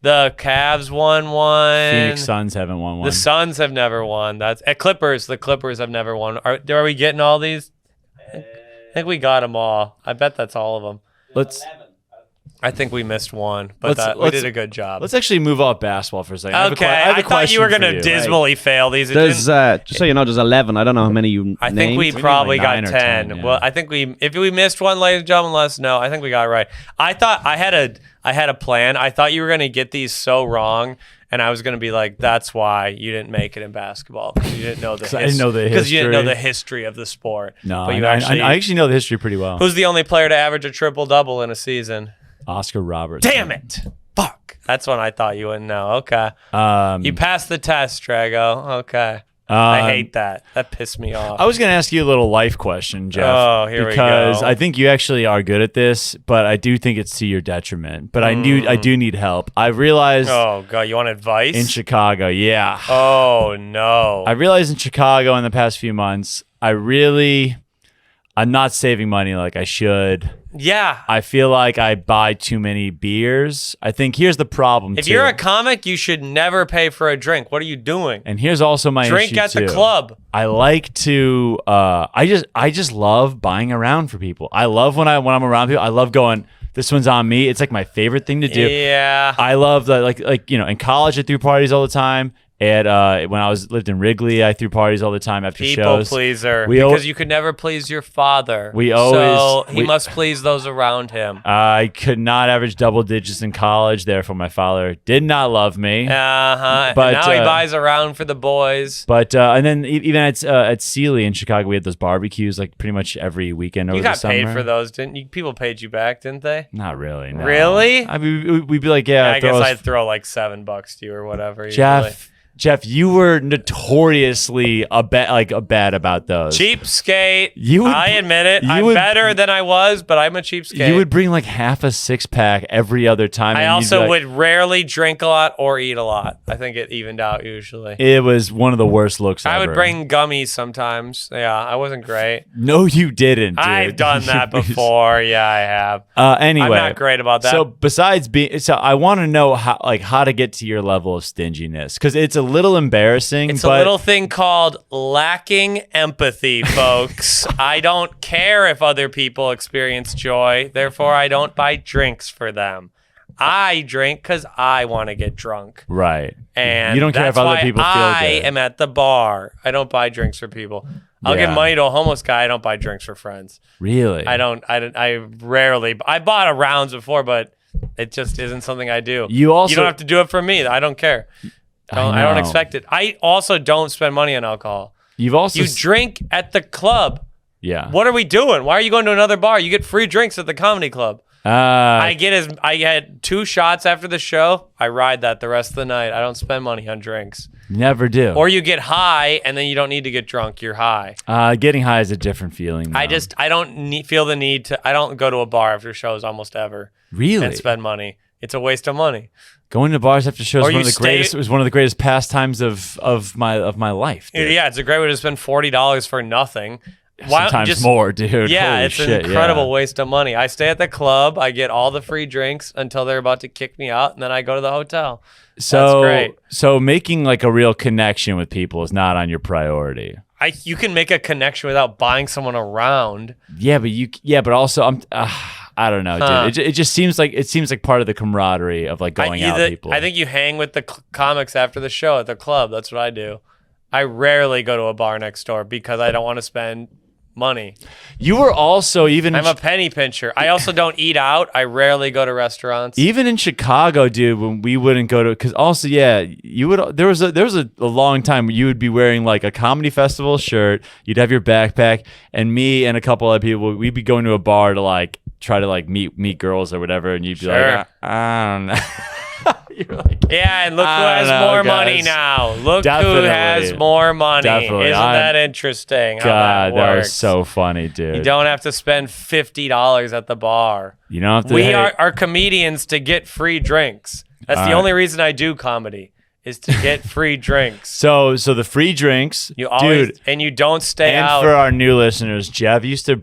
The Cavs won one. Phoenix Suns haven't won one. The Suns have never won. That's Clippers. The Clippers have never won. Are we getting all these? I think we got them all. I bet that's all of them. I think we missed one, but we did a good job. Let's actually move off basketball for a second. I thought you were going to dismally fail these. There's just so you know, there's 11. I don't know how many you I think we probably got 10. Yeah. Well, I think if we missed one, ladies and gentlemen, let us know. I think we got it right. I thought I had a plan. I thought you were going to get these so wrong. And I was going to be like, that's why you didn't make it in basketball. Because you didn't know the history. Because you didn't know the history of the sport. No, but I actually know the history pretty well. Who's the only player to average a triple-double in a season? Oscar Robertson. Damn it. Fuck. That's one I thought you wouldn't know. Okay. You passed the test, Trago. Okay. I hate that. That pissed me off. I was going to ask you a little life question, Jeff. Oh, here we go. Because I think you actually are good at this, but I do think it's to your detriment. But I do need help. I realized. Oh, God. You want advice? In Chicago, yeah. Oh, no. I realized in Chicago in the past few months, I'm not saving money like I should. Yeah. I feel like I buy too many beers. I think here's the problem, If you're a comic, you should never pay for a drink. What are you doing? And here's also my drink issue at the club. I like to I just love buying around for people. I love when I'm around people. I love going, this one's on me. It's like my favorite thing to do. Yeah. I love that, like in college I threw parties all the time. When I lived in Wrigley, I threw parties all the time after shows. People pleaser. Because you could never please your father. So he must please those around him. I could not average double digits in college. Therefore, my father did not love me. But now he buys around for the boys. But and then even at Sealy in Chicago, we had those barbecues like pretty much every weekend over the summer. You got paid for those, didn't you? People paid you back, didn't they? Not really. No. Really? I mean, we'd be like, yeah. I guess I'd throw like $7 to you or whatever. Jeff, you were notoriously bad about those. Cheapskate. I admit it. I'm better than I was, but I'm a cheapskate. You would bring like half a 6-pack every other time. I also would rarely drink a lot or eat a lot. I think it evened out usually. It was one of the worst looks ever. I would bring gummies sometimes. Yeah, I wasn't great. No, you didn't, dude. I've done that before. Yeah, I have. Anyway. I'm not great about that. So besides I want to know how to get to your level of stinginess, because it's a little embarrassing. It's a little thing called lacking empathy, folks. I don't care if other people experience joy. Therefore, I don't buy drinks for them. I drink because I want to get drunk. Right. And you don't care if other people feel good. I am at the bar. I don't buy drinks for people. I'll give money to a homeless guy. I don't buy drinks for friends. Really? I rarely. I bought a rounds before, but it just isn't something I do. You don't have to do it for me. I don't care. I don't expect it. I also don't spend money on alcohol. You drink at the club. Yeah. What are we doing? Why are you going to another bar? You get free drinks at the comedy club. I get 2 shots after the show. I ride that the rest of the night. I don't spend money on drinks. Never do. Or you get high and then you don't need to get drunk. You're high. Getting high is a different feeling, though. I don't feel the need to. I don't go to a bar after shows almost ever. Really? And spend money. It's a waste of money. Going to bars after shows was one of the greatest pastimes of my life. Dude. Yeah, it's a great way to spend $40 for nothing. Sometimes more, dude. Yeah, Holy it's shit, an incredible waste of money. I stay at the club. I get all the free drinks until they're about to kick me out, and then I go to the hotel. That's great. So making like a real connection with people is not on your priority. You can make a connection without buying someone around. Yeah, but also I don't know, dude. It just seems like part of the camaraderie of like going out with people. I think you hang with the comics after the show at the club. That's what I do. I rarely go to a bar next door because I don't want to spend money. You were also I'm a penny pincher. I also don't eat out. I rarely go to restaurants. Even in Chicago, dude, when we wouldn't go to, because also, yeah, you would. There was a long time where you would be wearing like a comedy festival shirt. You'd have your backpack, and me and a couple other people, we'd be going to a bar to like try to like meet girls or whatever, and you'd be like, I don't know. You're like, yeah, and look who has more money now. Look who has more money. Definitely. Isn't that interesting? God, that was so funny, dude. You don't have to spend $50 at the bar. You don't have to. Are comedians to get free drinks. That's the only reason I do comedy, is to get free drinks. So the free drinks, dude, and you don't stay out. And for our new listeners, we used to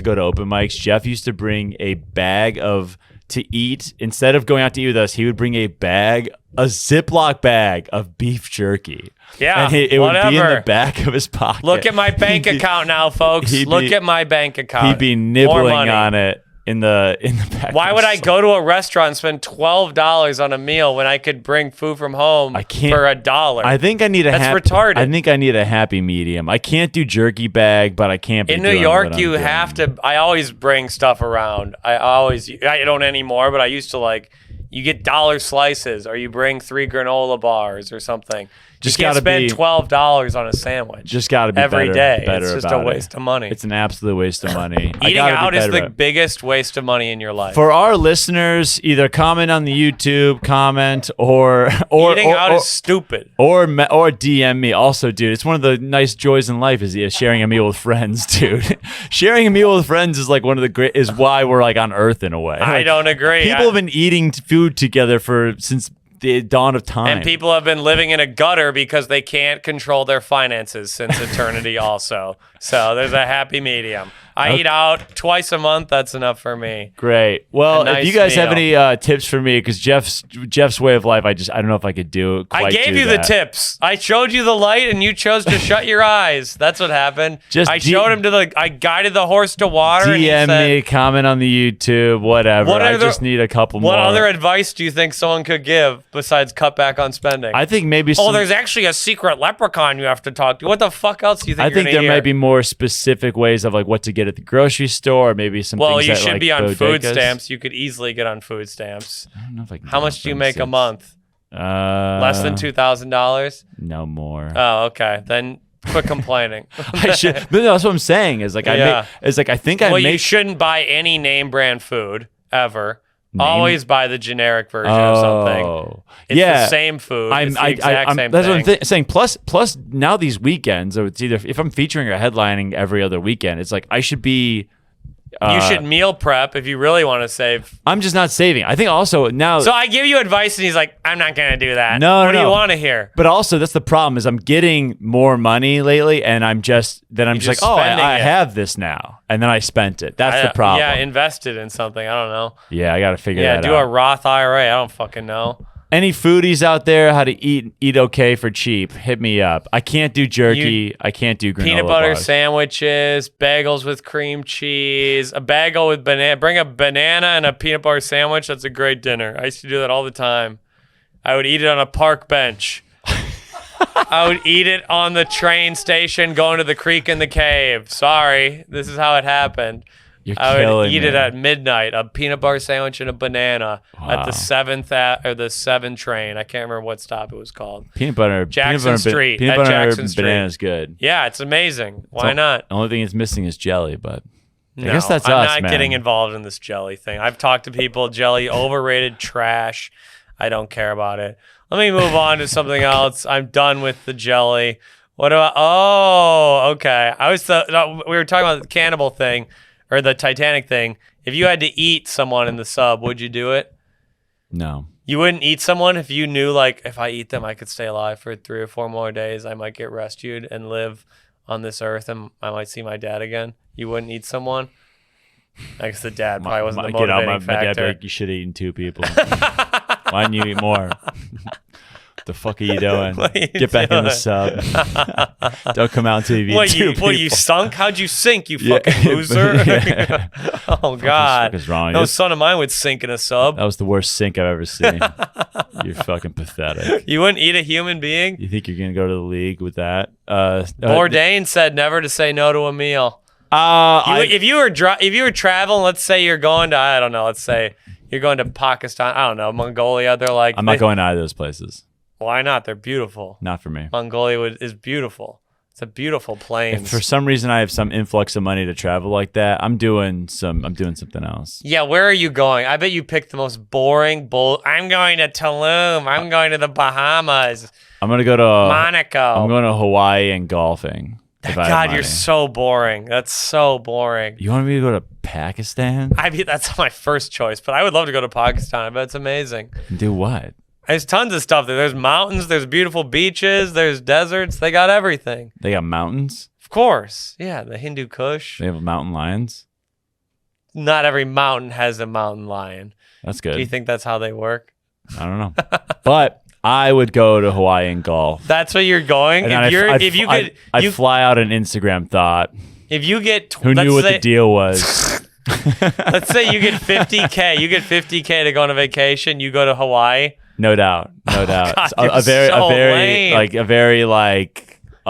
go to open mics. Jeff used to bring a bag of to eat, instead of going out to eat with us, he would bring a Ziploc bag of beef jerky. Yeah, and it would be in the back of his pocket. Look at my bank account now, folks. Look at my bank account. He'd be nibbling on it in the back. Why would I go to a restaurant and spend $12 on a meal when I could bring food from home for $1? I think I need That's retarded. I think I need a happy medium. I can't do jerky bag, but I can't be in New York. You have to. I always bring stuff around. I don't anymore, but I used to you get dollar slices, or you bring 3 granola bars or something. You can't spend $12 on a sandwich. Just got to be every day. Better it's just a waste of money. It's an absolute waste of money. Eating out is the biggest waste of money in your life. For our listeners, either comment on the YouTube, comment or eating out is stupid. Or DM me. Also, dude, it's one of the nice joys in life is sharing a meal with friends, dude. Sharing a meal with friends is one of the is why we're on Earth in a way. I don't agree. People have been eating food together since the dawn of time. And people have been living in a gutter because they can't control their finances since eternity also. So there's a happy medium. I eat out twice a month. That's enough for me. Great. Well, if you guys have any tips for me, because Jeff's way of life, I don't know if I could do it. I gave you the tips. I showed you the light, and you chose to shut your eyes. That's what happened. I showed him I guided the horse to water. DM me, comment on the YouTube, whatever. I just need a couple more. What other advice do you think someone could give besides cut back on spending? I think maybe. There's actually a secret leprechaun you have to talk to. What the fuck else do you think? I think there might be more specific ways of what to get at the grocery store, or maybe some things you should be on bodegas. Food stamps. You could easily get on food stamps. I don't know if I can. How much do you make a month? Less than $2,000? No more. Oh, okay. Then quit complaining. I should. But that's what I'm saying. I think I make. You shouldn't buy any name brand food ever. Always buy the generic version of something. It's the same food. It's the exact same thing. That's what I'm saying. Plus, now these weekends, or it's either if I'm featuring or headlining every other weekend, it's I should be. You should meal prep if you really want to save. I'm just not saving. I think also now. So I give you advice, and he's like, "I'm not going to do that." No, what do you want to hear? But also, that's the problem is I'm getting more money lately, and I'm just I have this now, and then I spent it. That's the problem. Yeah, invested in something. I don't know. Yeah, I got to figure that out. Yeah, do a Roth IRA. I don't fucking know. Any foodies out there, how to eat okay for cheap, hit me up. I can't do jerky. I can't do granola peanut butter bars. Sandwiches, bagels with cream cheese, a bagel with banana. Bring a banana and a peanut butter sandwich. That's a great dinner. I used to do that all the time. I would eat it on a park bench. I would eat it on the train station going to the creek in the cave. Sorry, this is how it happened. I would eat it at midnight, a peanut butter sandwich and a banana at the 7 train. I can't remember what stop it was called. Jackson Street at Jackson Street. Banana is good. Yeah, it's amazing. Why not? The only thing it's missing is jelly, but I guess that's us, I'm not getting involved in this jelly thing. I've talked to people. Jelly, overrated, trash. I don't care about it. Let me move on to something else. I'm done with the jelly. What about? Oh, okay. We were talking about the cannibal thing. Or the Titanic thing. If you had to eat someone in the sub, would you do it? No. You wouldn't eat someone if you knew, if I eat them, I could stay alive for 3 or 4 more days. I might get rescued and live on this earth, and I might see my dad again. You wouldn't eat someone? I guess the dad probably wasn't the motivating factor. My dad you should have eaten 2 people. Why didn't you eat more? The fuck are you doing? Get back in the sub. Don't come out until you eat 2 people. What, you sunk? How'd you sink, you fucking loser? Oh, God. What is wrong? No son of mine would sink in a sub. That was the worst sink I've ever seen. You're fucking pathetic. You wouldn't eat a human being? You think you're going to go to the league with that? Bourdain said never to say no to a meal. If you were traveling, let's say you're going to, I don't know, let's say you're going to Pakistan, I don't know, Mongolia, they're like... I'm not going to either of those places. Why not? They're beautiful. Not for me. Mongolia is beautiful. It's a beautiful plains. If for some reason I have some influx of money to travel like that, I'm doing something else. Yeah, where are you going? I bet you picked the most boring I'm going to Tulum. I'm going to the Bahamas. I'm going to go to Monaco. I'm going to Hawaii and golfing. God, you're so boring. That's so boring. You want me to go to Pakistan? That's my first choice, but I would love to go to Pakistan. I bet it's amazing. Do what? There's tons of stuff there. There's mountains, there's beautiful beaches, there's deserts. They got everything. They got mountains? Of course. Yeah, the Hindu Kush. They have mountain lions? Not every mountain has a mountain lion. That's good. Do you think that's how they work? I don't know. But I would go to Hawaii and golf. That's what you're going? I'd fly out an Instagram thought. If you get... Who knew what the deal was? Let's say you get $50K. You get $50K to go on a vacation. You go to Hawaii. No doubt. No doubt. God, a very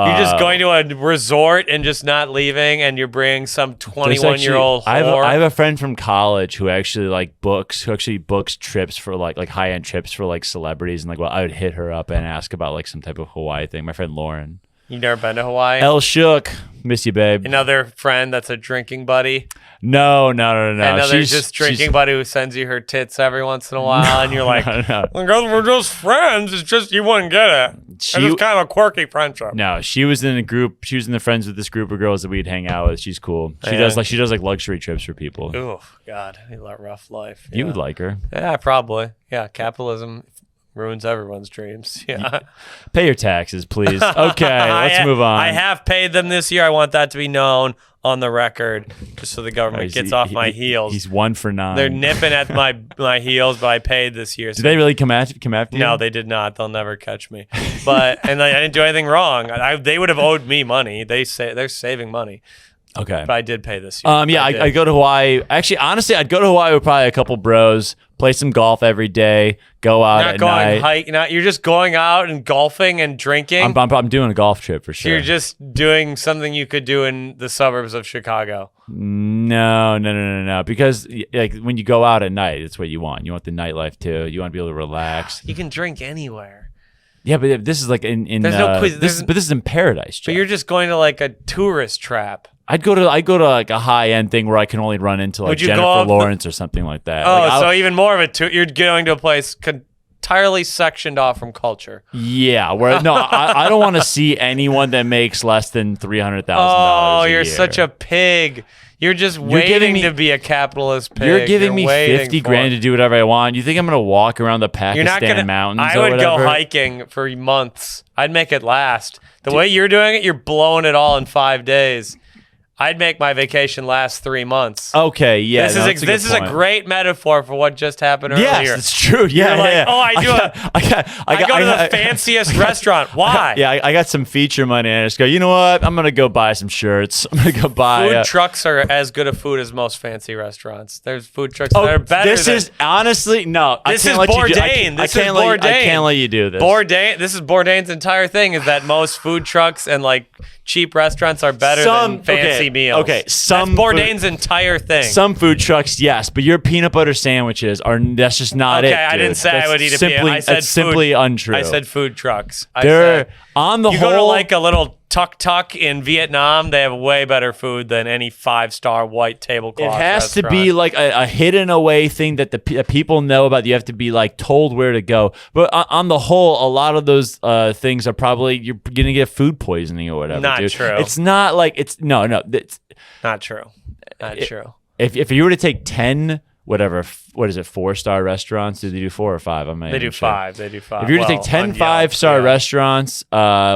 you're just going to a resort and just not leaving, and you're bringing some 21-year-old whore. I have a friend from college who actually books trips for like high-end trips for like celebrities, and I would hit her up and ask about like some type of Hawaii thing. My friend Lauren. You never been to Hawaii? El Shook. Miss you, babe. Another friend that's a drinking buddy? No. Another just drinking buddy who sends you her tits every once in a while, and you're like, we're just friends. It's just you wouldn't get it. It's kind of a quirky friendship. No, she was in a group. She was in the friends with this group of girls that we'd hang out with. She's cool. She does luxury trips for people. Oh God, a rough life. You would like her. Yeah, probably. Yeah, capitalism ruins everyone's dreams. Yeah. Pay your taxes, please. Okay, let's move on. I have paid them this year. I want that to be known on the record, just so the government gets off my heels. He's 1 for 9. They're nipping at my heels, but I paid this year. Did they really come after you? No, they did not. They'll never catch me. But I didn't do anything wrong. They would have owed me money. They're saving money. Okay. But I did pay this year. I'd go to Hawaii. Actually, honestly, I'd go to Hawaii with probably a couple bros, play some golf every day, go out at night. You're just going out and golfing and drinking. I'm doing a golf trip for sure. So you're just doing something you could do in the suburbs of Chicago. No. Because when you go out at night, it's what you want. You want the nightlife too. You want to be able to relax. You can drink anywhere. Yeah, but this is like in There's no quiz. But this is in paradise. Jeff. But you're just going to like a tourist trap. I'd go to like a high end thing where I can only run into like Jennifer Lawrence or something like that. Oh, so even more of it. You're going to a place entirely sectioned off from culture. Yeah, I don't want to see anyone that makes less than $300,000. Oh, you're such a pig. You're just waiting to be a capitalist pig. You're giving me $50,000 to do whatever I want. You think I'm gonna walk around the Pakistan mountains? I would go hiking for months. I'd make it last. The way you're doing it, you're blowing it all in 5 days. I'd make my vacation last 3 months. Okay, yeah. This is a great metaphor for what just happened earlier. Yes, it's true. Yeah, I go to the fanciest restaurant. Why? I got some feature money, and I just go, you know what? I'm gonna go buy some shirts. I'm gonna go buy. Food trucks are as good a food as most fancy restaurants. There's food trucks that are better. This is honestly no. This is Bourdain. I can't let you do this. Bourdain. This is Bourdain's entire thing: is that most food trucks and like cheap restaurants are better than fancy meals. Okay, that's Bourdain's entire thing. Some food trucks, yes, but your peanut butter sandwiches that's just not it. Okay, I didn't say I would eat a peanut. I said that's simply untrue. I said food trucks. On the whole, you go to like a little tuk-tuk in Vietnam, they have way better food than any 5-star white tablecloth It has restaurant. to be like a hidden away thing that the people know about. You have to be like told where to go. But on the whole, a lot of those things are probably you're gonna get food poisoning or whatever. Not true. It's not like it's no. It's not true. Not true. If you were to take 10. Whatever, what is it, 4-star restaurants? Do they do 4 or 5? They do 5. They do 5. If you were to take 10 5-star restaurants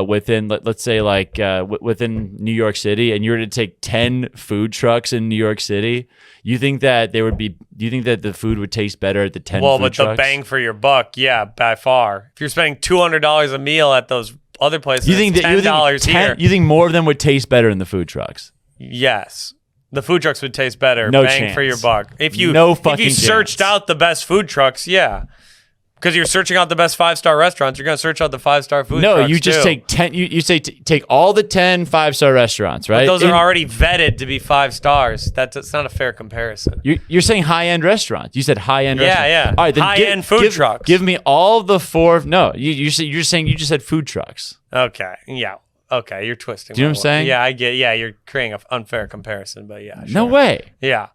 within, let's say, like within New York City, and you were to take 10 food trucks in New York City, you think that do you think that the food would taste better at the 10 food trucks? The bang for your buck, yeah, by far. If you're spending $200 a meal at those other places, you think $10 here. You think more of them would taste better in the food trucks? Yes. The food trucks would taste better. No bang chance. For your buck. If you searched out the best food trucks, yeah. Because you're searching out the best 5-star restaurants, you're going to search out the 5-star food trucks. No, you just take 10. You say take all the 10 5-star restaurants, right? But those are already vetted to be 5 stars. That's not a fair comparison. You're saying high-end restaurants. You said high-end restaurants. Yeah. All right, then high-end food trucks. Give me all the 4. No, you're saying you just said food trucks. Okay. Yeah. Okay, you're twisting. Do you know what I'm saying? Yeah, I get. Yeah, you're creating an unfair comparison, but yeah. Sure. No way. Yeah.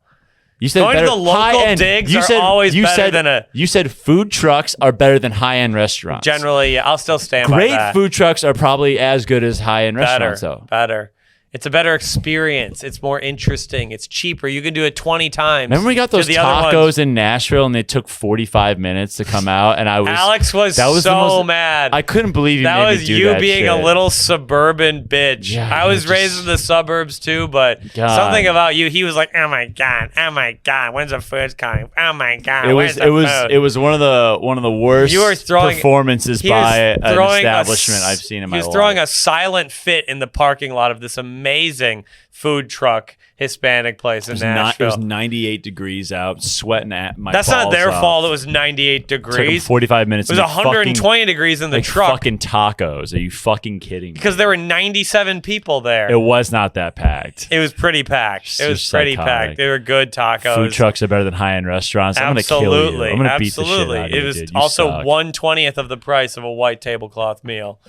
You said going to the local digs are always better than a. You said food trucks are better than high-end restaurants. Generally, yeah, I'll still stand by that. Great food trucks are probably as good as high-end restaurants, though. Better. It's a better experience. It's more interesting. It's cheaper. You can do it 20 times. Remember we got those tacos in Nashville and they took 45 minutes to come out, and Alex was so mad. I couldn't believe you that made was me do you that being shit. a little suburban bitch. Yeah, I was raised in the suburbs too, but something about you. He was like, "Oh my god, when's the food coming? Oh my god, it was one of the worst performances by an establishment I've seen in my life. He was throwing a silent fit in the parking lot of this amazing food truck Hispanic place in Nashville. It was 98 degrees out, sweating at my That's not their fault. It was 98 degrees. It took 45 minutes. It was 120 degrees in the truck. Fucking tacos. Are you fucking kidding me? Because there were 97 people there. It was not that packed. It was pretty packed. It was pretty packed. They were good tacos. Food trucks are better than high-end restaurants. I'm going to kill you. I'm going to beat the shit out of you, It was dude. also 1/20th of the price of a white tablecloth meal.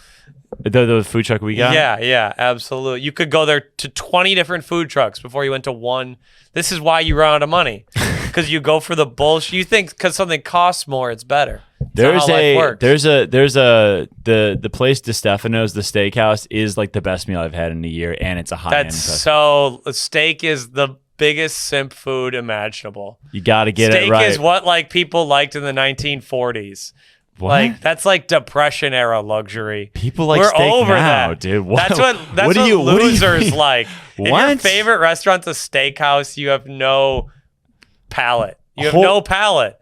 The food truck we got? Yeah, absolutely. You could go there to 20 different food trucks before you went to one. This is why you run out of money. Because you go for the bullshit. You think because something costs more, it's better. The place DeStefano's, the steakhouse, is like the best meal I've had in a year, and it's a high-end. So steak is the biggest simp food imaginable. You got to get it right. Steak is what like people liked in the 1940s. What? Like that's like Depression era luxury. People like We're steak over now, that. dude. That's what losers like. If your favorite restaurant's a steakhouse, you have no palate. You have no palate.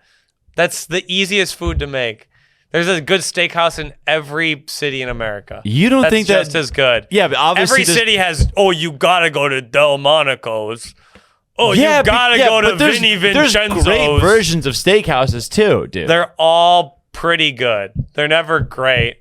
That's the easiest food to make. There's a good steakhouse in every city in America. You don't think that's just as good? Yeah, but obviously every city has. Oh, you gotta go to Delmonico's. Oh, yeah, you gotta go to Vinny Vincenzo's. There's great versions of steakhouses too, dude. They're all pretty good. They're never great.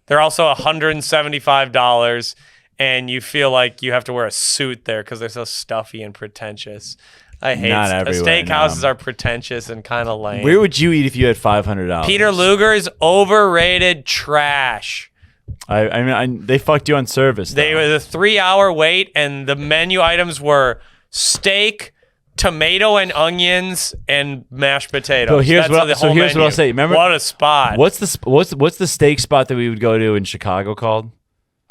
They're also $175, and you feel like you have to wear a suit there because they're so stuffy and pretentious. I hate steakhouses are pretentious and kind of lame. Where would you eat if you had $500? Peter Luger's overrated trash. I mean, they fucked you on service. They were the 3-hour wait, and the menu items were steak, tomato and onions, and mashed potatoes. So here's what I'll say. Remember, what a spot. What's the steak spot that we would go to in Chicago called?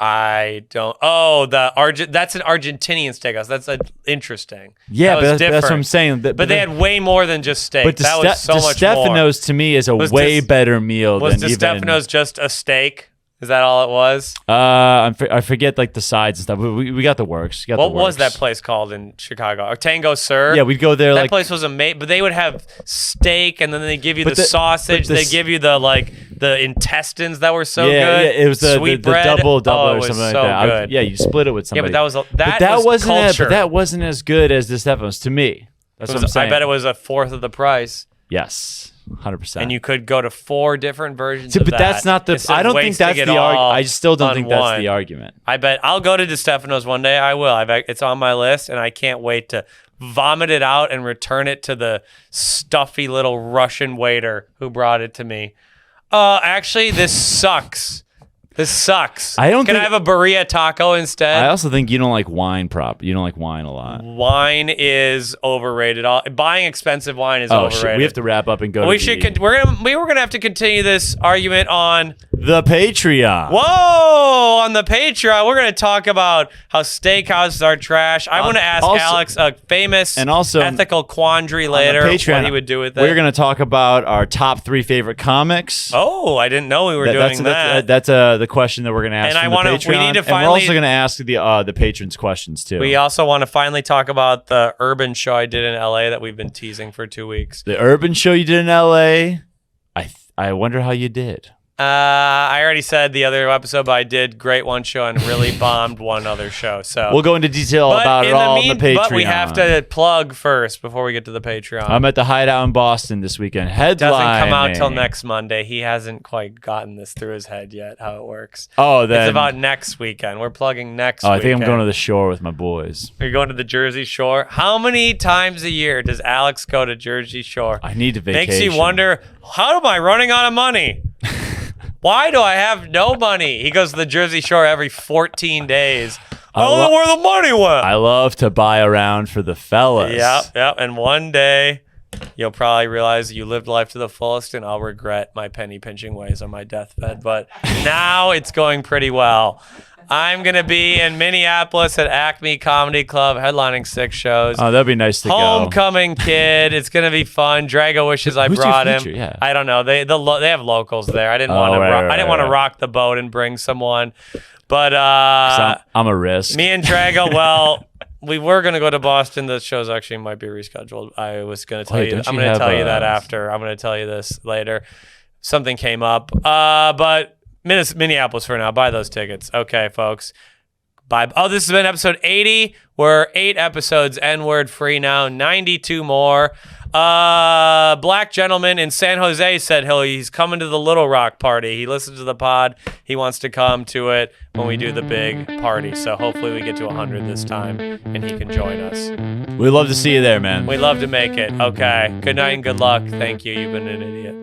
I don't. Oh, that's an Argentinian steakhouse. That's interesting. Yeah, but that's what I'm saying. But they had way more than just steak. But that was so much more. DeStefano's to me is a way better meal than even. Was DeStefano's just a steak? Is that all it was? I forget like the sides and stuff. We got the works. What was that place called in Chicago? Or Tango Sir? Yeah, we'd go there. That place was amazing. But they would have steak, and then they give you the sausage. They give you the intestines that were so good. Yeah, it was the double or something like that. You split it with somebody. Yeah, but that was culture. But that wasn't as good as DeStefano's to me. That's what I'm saying. I bet it was a fourth of the price. Yes. 100%. And you could go to 4 different versions of that. But that's not the... I don't think that's the argument. I still don't think that's the argument. I bet I'll go to DeStefano's one day. I will. It's on my list, and I can't wait to vomit it out and return it to the stuffy little Russian waiter who brought it to me. Actually, this sucks. This sucks. Can I have a birria taco instead? I also think you don't like wine You don't like wine a lot. Wine is overrated. Buying expensive wine is overrated. Shit. We have to wrap up and go. We were gonna have to continue this argument on the Patreon. Whoa! On the Patreon, we're gonna talk about how steakhouses are trash. I want to ask Alex a famous and also ethical quandary later. Patreon, what he would do with it. We're gonna talk about our top 3 favorite comics. Oh, I didn't know we were doing that. That's the question that we're going to ask. And we need to finally. And we're also going to ask the patrons questions too. We also want to finally talk about the urban show I did in LA that we've been teasing for 2 weeks. The urban show you did in LA. I wonder how you did. I already said the other episode, but I did great one show and really bombed one other show. So we'll go into detail about it all on the Patreon. But we have to plug first before we get to the Patreon. I'm at the Hideout in Boston this weekend. Headlining. Doesn't come out till next Monday. He hasn't quite gotten this through his head yet, how it works. Oh, then it's about next weekend. We're plugging next weekend. I think I'm going to the shore with my boys. Are you going to the Jersey Shore? How many times a year does Alex go to Jersey Shore? I need a vacation. Makes you wonder, how am I running out of money? Why do I have no money? He goes to the Jersey Shore every 14 days. I don't know where the money went. I love to buy around for the fellas. Yep. And one day You'll probably realize you lived life to the fullest, and I'll regret my penny pinching ways on my deathbed. But now it's going pretty well. I'm going to be in Minneapolis at Acme Comedy Club, headlining 6 shows. Oh, that'd be nice to go. Homecoming kid. It's going to be fun. Drago wishes I brought him. Yeah. I don't know. They have locals there. I didn't want to rock the boat and bring someone. But I'm a risk. Me and Drago, well, we were going to go to Boston. The shows actually might be rescheduled. I was going to tell you. I'm going to tell you that after. I'm going to tell you this later. Something came up. But Minneapolis for now. Buy those tickets. Okay, folks. Bye. Oh, this has been episode 80. We're 8 episodes N-word free now. 92 more. Black gentleman in San Jose said he's coming to the Little Rock party. He listened to the pod. He wants to come to it when we do the big party. So hopefully we get to 100 this time and he can join us. We'd love to see you there, man. We'd love to make it. Okay. Good night and good luck. Thank you. You've been an idiot.